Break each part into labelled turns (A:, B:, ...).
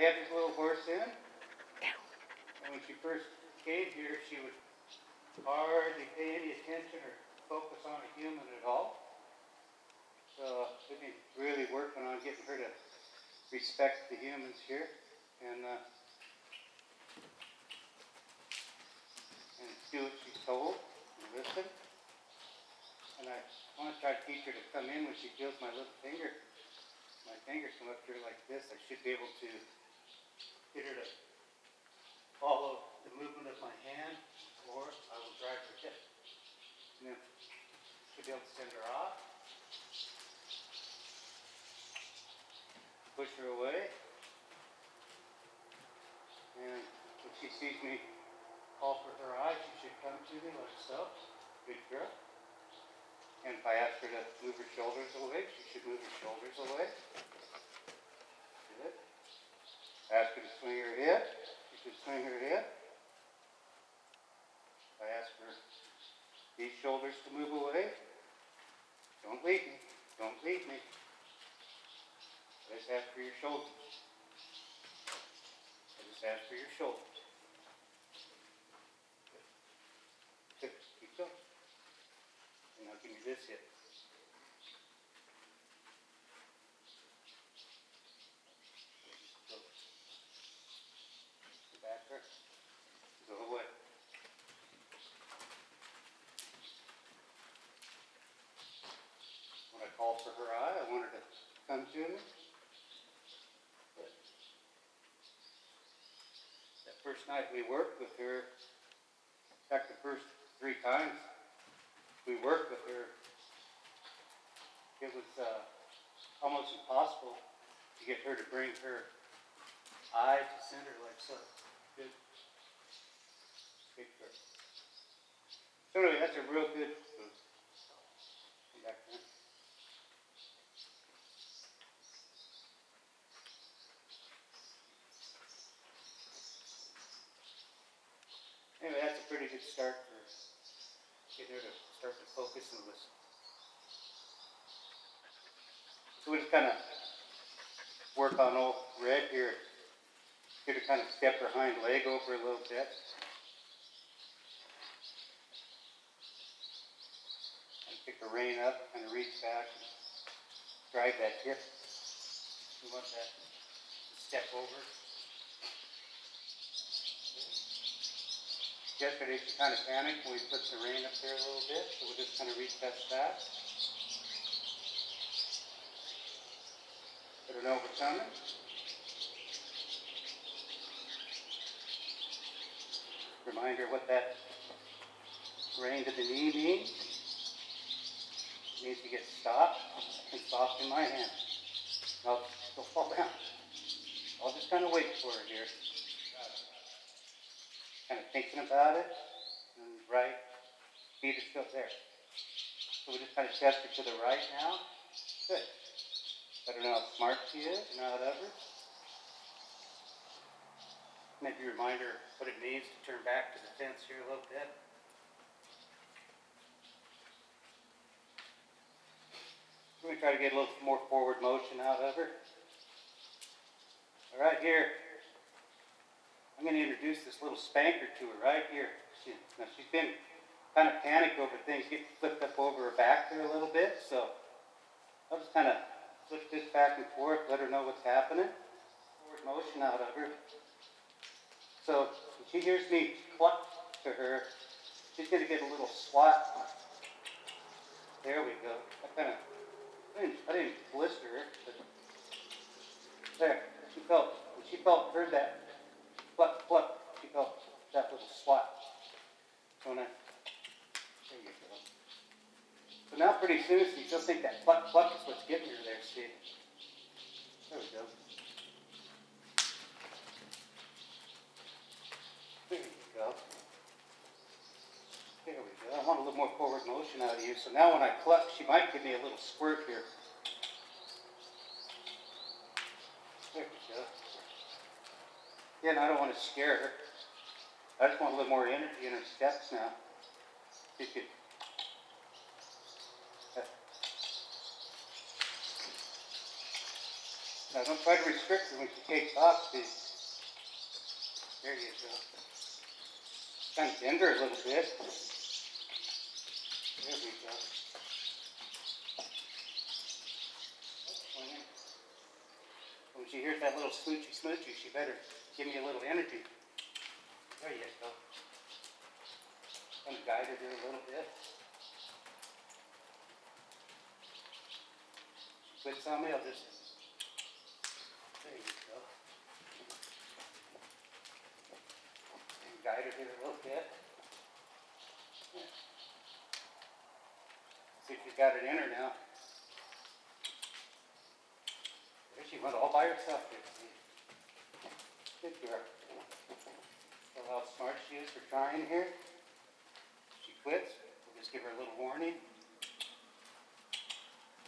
A: get this little horse in, and when she first came here, she would hardly pay any attention or focus on a human at all. So we've been really working on getting her to respect the humans here and do what she's told and listen. And I want to try to teach her to come in when she feels my little finger. My fingers come up here like this. I should be able to get her to follow the movement of my hand, or I will drive her hip. And then should be able to send her off. Push her away. And when she sees me call for her eye, she should come to me like so. Good girl. And if I ask her to move her shoulders away, she should move her shoulders away. Good. Ask her to swing her hip, she should swing her hip. If I ask her these shoulders to move away, don't leave me, don't leave me. I just ask for your shoulders. I just ask for your shoulders. Good. Keep going. And now give me this hip. Go. Back her. Go away. When I call for her eye, I want her to come to me. That first night we worked with her, in fact the first 3 times we worked with her, it was almost impossible to get her to bring her eye to center like so. Good. Good girl. So anyway, that's a real good move. Come back there. Anyway, that's a pretty good start for getting her to start to focus and listen. So we just kind of work on old Red here. Get her kind of step her hind leg over a little bit. And pick the rein up, kind of reach back and drive that hip. We want that to step over. Yesterday she kind of panicked when we put the rein up there a little bit, so we'll just kind of retest that. Let her know we're coming. Remind her what that rein to the knee means. It needs to get stopped and soft in my hand. Now she'll fall down. I'll just kind of wait for her here. Kind of thinking about it, and right, feet are still there. So we just kind of test her to the right now. Good. Let her know how smart she is, not others. Maybe remind her what it means to turn back to the fence here a little bit. We're going to try to get a little more forward motion out of her. All right, here. I'm going to introduce this little spanker to her right here. Now she's been kind of panicked over things getting flipped up over her back there a little bit, so I'll just kind of flip this back and forth, let her know what's happening. Forward motion out of her. So when she hears me cluck to her, she's going to get a little swat. There we go. I didn't blister her, but there. She heard that. Pluck, pluck, she felt that little swat. So now, there you go. So now pretty soon she'll think that pluck, pluck is what's getting her there, see? There we go. There you go. There we go. I want a little more forward motion out of you. So now when I cluck, she might give me a little squirt here. There we go. Again, I don't want to scare her. I just want a little more energy in her steps now. She could. Now don't try to restrict her when she takes off, see. There you go. Kind of bend her a little bit. There we go. When she hears that little smoochy smoochy, she better give me a little energy. There you go. Kind of guide her there a little bit. She quits on me, I'll just, there you go. And guide her there a little bit. Yeah. See if she's got it in her now. There she went all by herself there. Good girl. Feel how smart she is for trying here. She quits. We'll just give her a little warning.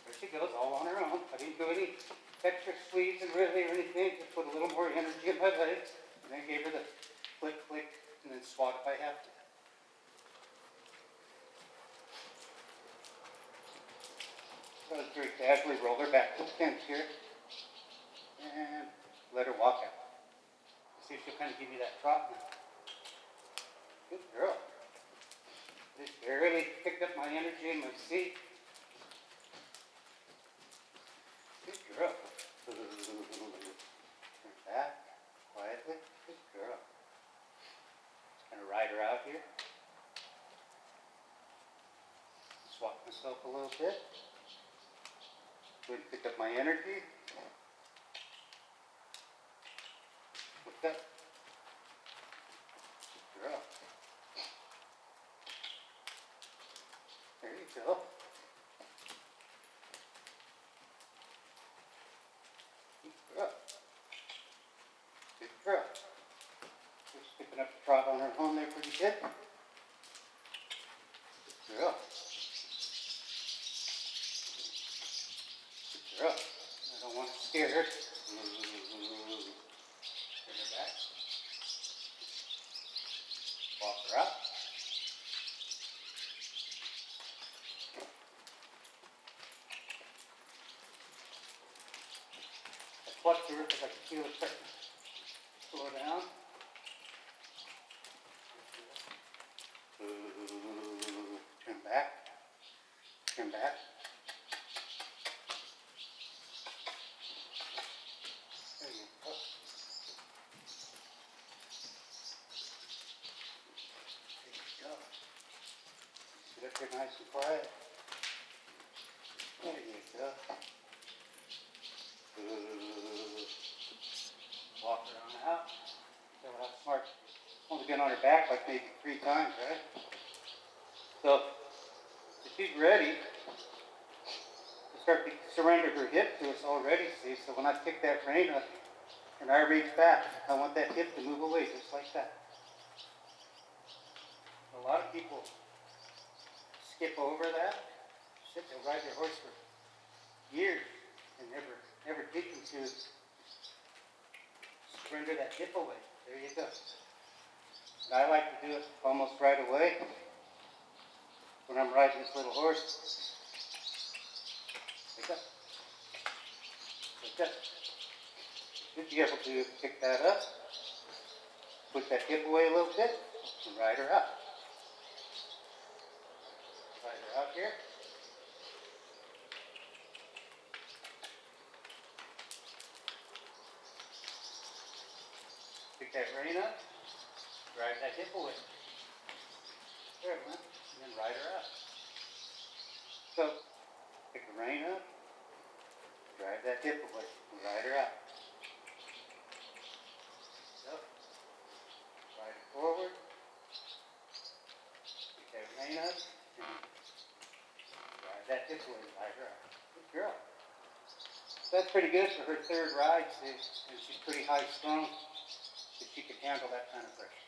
A: There she goes, all on her own. I didn't do any extra squeezing really or anything. Just put a little more energy in my legs. And then gave her the click, click, and then swat if I have to. So I very casually roll her back to the fence here. And let her walk out. See if she'll kind of give you that trot now. Good girl. Just barely picked up my energy in my seat. Good girl. Turn back quietly. Good girl. Just kind of ride her out here. Swap myself a little bit. Go ahead and pick up my energy. Look up. Good girl. There you go. Good girl. Good girl. Just picking up the trot on her own there pretty good. Good girl. Good girl. I don't want to scare her. Bring her back. Walk her out. I clutched her because I could feel it starting to slow down. Turn back. Turn back. There you go. There you go. Sit up here nice and quiet. There you go. Walk her on out. So how smart. Only been on her back like maybe 3 times, right? So if she's ready to start to surrender her hip to us already, see, so when I pick that rein up and I reach back, I want that hip to move away just like that. A lot of people skip over that. Shit, they'll ride their horse for years and never teach them to surrender that hip away. There you go. And I like to do it almost right away when I'm riding this little horse. Like that. Like that. Should be able to pick that up, put that hip away a little bit, and ride her out. Ride her out here. Pick that rein up, drive that hip away. There it went, and then ride her out. So, pick the rein up, drive that hip away, and ride her out. So, ride it forward, pick that rein up, and drive that hip away, and ride her out. Good girl. So that's pretty good for her 3rd ride, see, and she's pretty high strung. If she can handle that kind of pressure.